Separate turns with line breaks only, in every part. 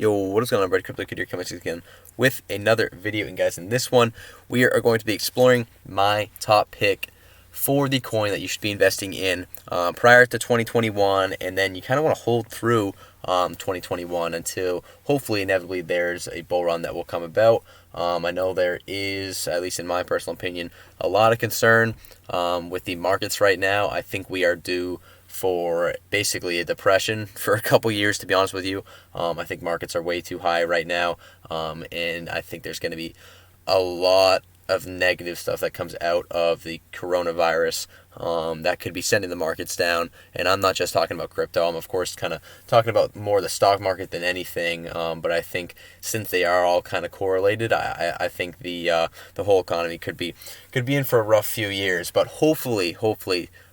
Yo, what is going on, Brad? Crypto Kid here coming again with another video. And guys, in this one, we are going to be exploring my top pick for the coin that you should be investing in prior to 2021, and then you kind of want to hold through 2021 until hopefully inevitably there's a bull run that will come about. I know there is, at least in my personal opinion, a lot of concern with the markets right now. I think we are due for basically a depression for a couple years, to be honest with you. I think markets are way too high right now, and I think there's going to be a lot of negative stuff that comes out of the coronavirus that could be sending the markets down. And I'm not just talking about crypto. I'm of course kind of talking about more the stock market than anything. But I think since they are all kind of correlated, I think the whole economy could be in for a rough few years. But hopefully.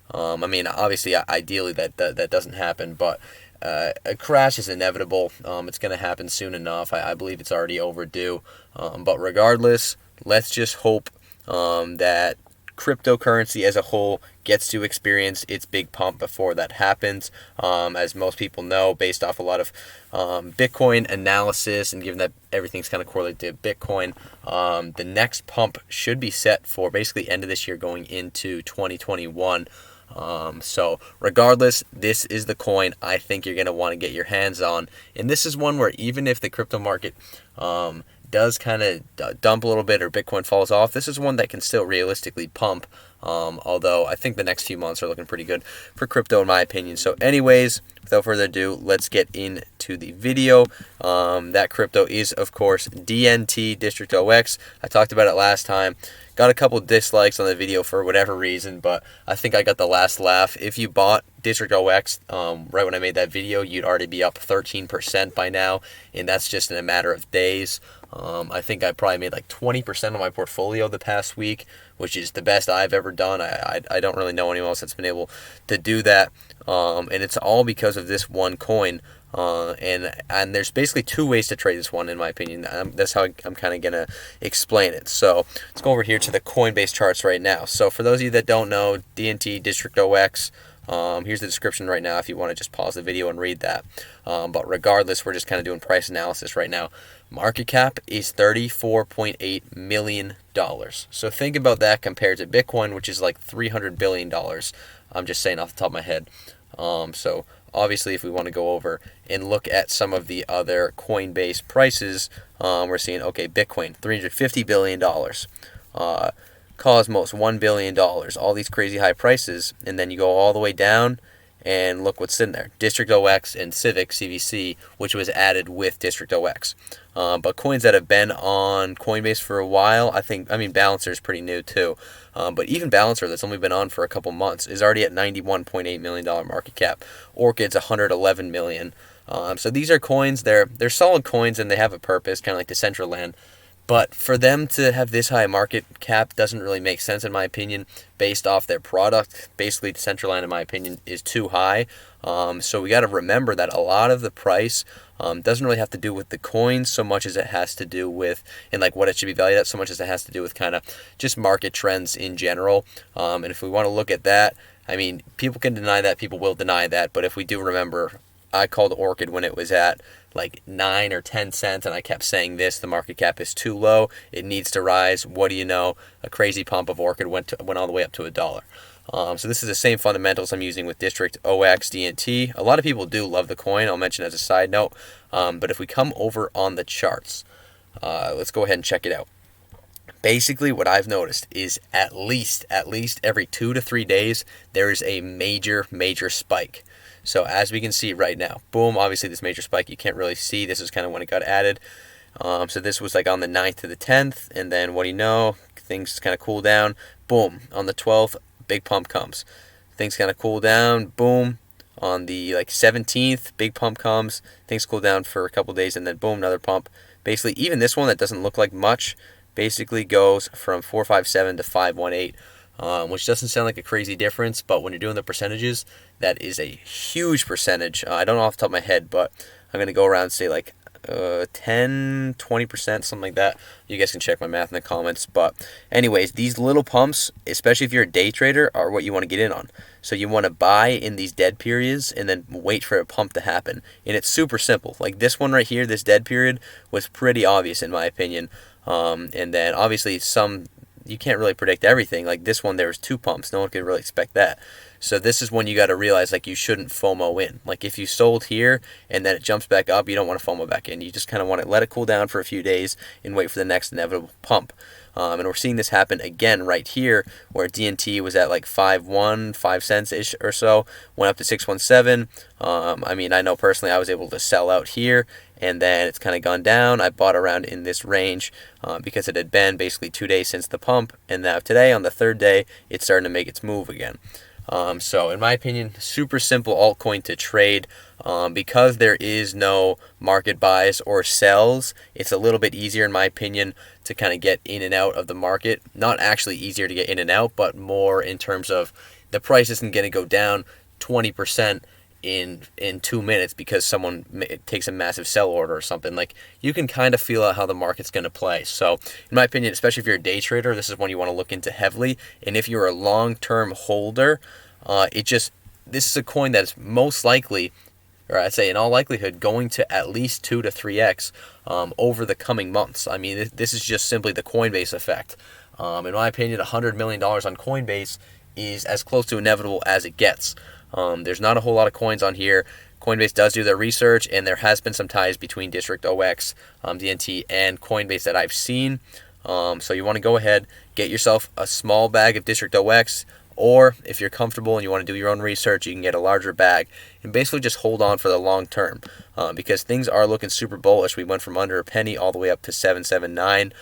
I mean, obviously, ideally that doesn't happen, but a crash is inevitable. It's going to happen soon enough. I believe it's already overdue. But regardless, let's just hope that cryptocurrency as a whole gets to experience its big pump before that happens. As most people know, based off a lot of Bitcoin analysis, and given that everything's kind of correlated to Bitcoin, the next pump should be set for basically end of this year going into 2021. So regardless, this is the coin I think you're going to want to get your hands on. And this is one where even if the crypto market does kind of dump a little bit or Bitcoin falls off, this is one that can still realistically pump. Although I think the next few months are looking pretty good for crypto in my opinion. So anyways, without further ado, let's get into the video. That crypto is, of course, DNT, District OX. I talked about it last time. Got a couple dislikes on the video for whatever reason, but I think I got the last laugh. If you bought District OX right when I made that video, you'd already be up 13% by now, and that's just in a matter of days. I think I probably made like 20% of my portfolio the past week, which is the best I've ever done. I don't really know anyone else that's been able to do that, and it's all because of this one coin. And there's basically two ways to trade this one, in my opinion. That's how I'm kind of going to explain it. So let's go over here to the Coinbase charts right now. So for those of you that don't know, DNT, District OX, here's the description right now if you want to just pause the video and read that. But regardless, we're just kind of doing price analysis right now. Market cap is $34.8 million. So think about that compared to Bitcoin, which is like $300 billion. I'm just saying off the top of my head. So obviously, if we want to go over and look at some of the other Coinbase prices, we're seeing, okay, Bitcoin, $350 billion. Cosmos, $1 billion. All these crazy high prices. And then you go all the way down, and look what's in there. District OX and Civic, CVC, which was added with District OX. But coins that have been on Coinbase for a while, Balancer is pretty new too. But even Balancer, that's only been on for a couple months, is already at $91.8 million market cap. Orchid's $111 million. So these are coins, they're solid coins, and they have a purpose, kind of like Decentraland. But for them to have this high market cap doesn't really make sense, in my opinion, based off their product. Basically, Decentraland, in my opinion, is too high. So we got to remember that a lot of the price doesn't really have to do with the coins so much as it has to do with, and like what it should be valued at, so much as it has to do with kind of just market trends in general. And if we want to look at that, I mean, people can deny that, people will deny that. But if we do remember, I called Orchid when it was at like 9 or 10 cents, and I kept saying this: the market cap is too low, it needs to rise. What do you know? A crazy pump of Orchid went all the way up to $1. So this is the same fundamentals I'm using with District OX, DNT. A lot of people do love the coin, I'll mention as a side note. But if we come over on the charts, let's go ahead and check it out. Basically, what I've noticed is at least every 2 to 3 days, there is a major spike. So as we can see right now, boom, obviously this major spike you can't really see. This is kind of when it got added. So this was like on the 9th to the 10th, and then what do you know, things kind of cool down. Boom, on the 12th, big pump comes. Things kind of cool down, boom. On the 17th, big pump comes. Things cool down for a couple days, and then boom, another pump. Basically, even this one that doesn't look like much basically goes from 457 to 518. Which doesn't sound like a crazy difference, but when you're doing the percentages, that is a huge percentage. I don't know off the top of my head, but I'm going to go around and say like 10-20%, something like that. You guys can check my math in the comments. But anyways, these little pumps, especially if you're a day trader, are what you want to get in on. So you want to buy in these dead periods and then wait for a pump to happen. And it's super simple. Like this one right here, this dead period was pretty obvious in my opinion. And then obviously you can't really predict everything. Like this one, there was 2 pumps. No one could really expect that. So this is when you got to realize like you shouldn't FOMO in. Like if you sold here and then it jumps back up, you don't want to FOMO back in. You just kind of want to let it cool down for a few days and wait for the next inevitable pump. And we're seeing this happen again right here, where DNT was at like 5 cents ish or so, went up to 617. I mean, I know personally I was able to sell out here, and then it's kind of gone down. I bought around in this range because it had been basically 2 days since the pump, and now today on the 3rd day, it's starting to make its move again. So in my opinion, super simple altcoin to trade. Because there is no market buys or sells, it's a little bit easier in my opinion to kind of get in and out of the market. Not actually easier to get in and out, but more in terms of the price isn't going to go down 20% in 2 minutes because someone takes a massive sell order or something. Like you can kind of feel out how the market's going to play. So in my opinion, especially if you're a day trader, this is one you want to look into heavily. And if you're a long-term holder, this is a coin that is most likely, or I'd say in all likelihood, going to at least 2 to 3x over the coming months. I mean, this is just simply the Coinbase effect. In my opinion, $100 million on Coinbase is as close to inevitable as it gets. There's not a whole lot of coins on here. Coinbase does do their research, and there has been some ties between District OX, DNT, and Coinbase that I've seen. So you want to go ahead, get yourself a small bag of District OX, or if you're comfortable and you want to do your own research, you can get a larger bag and basically just hold on for the long term because things are looking super bullish. We went from under a penny all the way up to 7.79.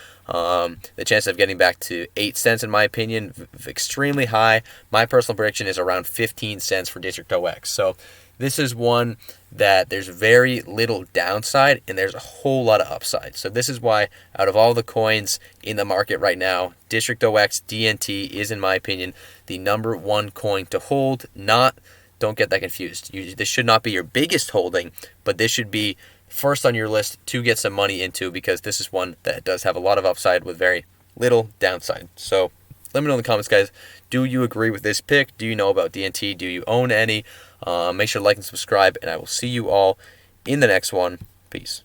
The chance of getting back to 8 cents, in my opinion, extremely high. My personal prediction is around 15 cents for District OX. So this is one that there's very little downside and there's a whole lot of upside. So this is why out of all the coins in the market right now, District OX DNT is, in my opinion, the #1 coin to hold. Don't get that confused. This should not be your biggest holding, but this should be first on your list to get some money into because this is one that does have a lot of upside with very little downside. So let me know in the comments, guys. Do you agree with this pick? Do you know about DNT? Do you own any? Make sure to like and subscribe, and I will see you all in the next one. Peace.